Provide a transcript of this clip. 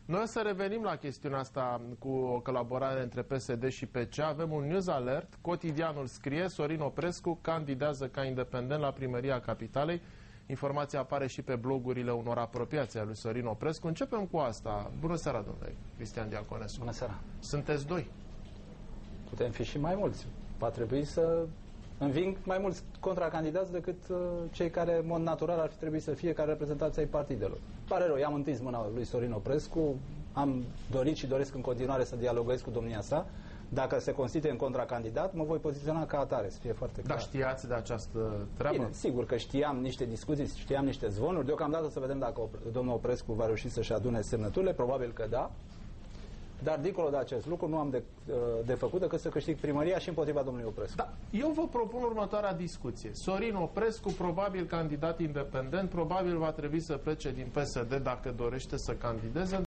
Noi o să revenim la chestiunea asta cu o colaborare între PSD și PC. Avem un news alert. Cotidianul scrie: Sorin Oprescu candidează ca independent la primăria Capitalei. Informația apare și pe blogurile unor apropiați ai lui Sorin Oprescu. Începem cu asta. Bună seara, domnule Cristian Diaconescu. Bună seara. Sunteți doi. Putem fi și mai mulți. Va trebui să înving mai mulți contracandidați decât cei care, în mod natural, ar fi trebuit să fie ca reprezentanți ai partidelor. Pare rău, i-am întins mâna lui Sorin Oprescu, am dorit și doresc în continuare să dialoghez cu domnia sa. Dacă se constituie în contracandidat, mă voi poziționa ca atare, să fie foarte clar. Dar știați de această treabă? Bine, sigur că știam niște discuții, știam niște zvonuri. Deocamdată să vedem dacă domnul Oprescu va reuși să-și adune semnăturile, probabil că da. Dar dincolo de acest lucru nu am de făcut decât să câștig primăria și împotriva domnului Oprescu. Da, eu vă propun următoarea discuție. Sorin Oprescu, probabil candidat independent, probabil va trebui să plece din PSD dacă dorește să candideze.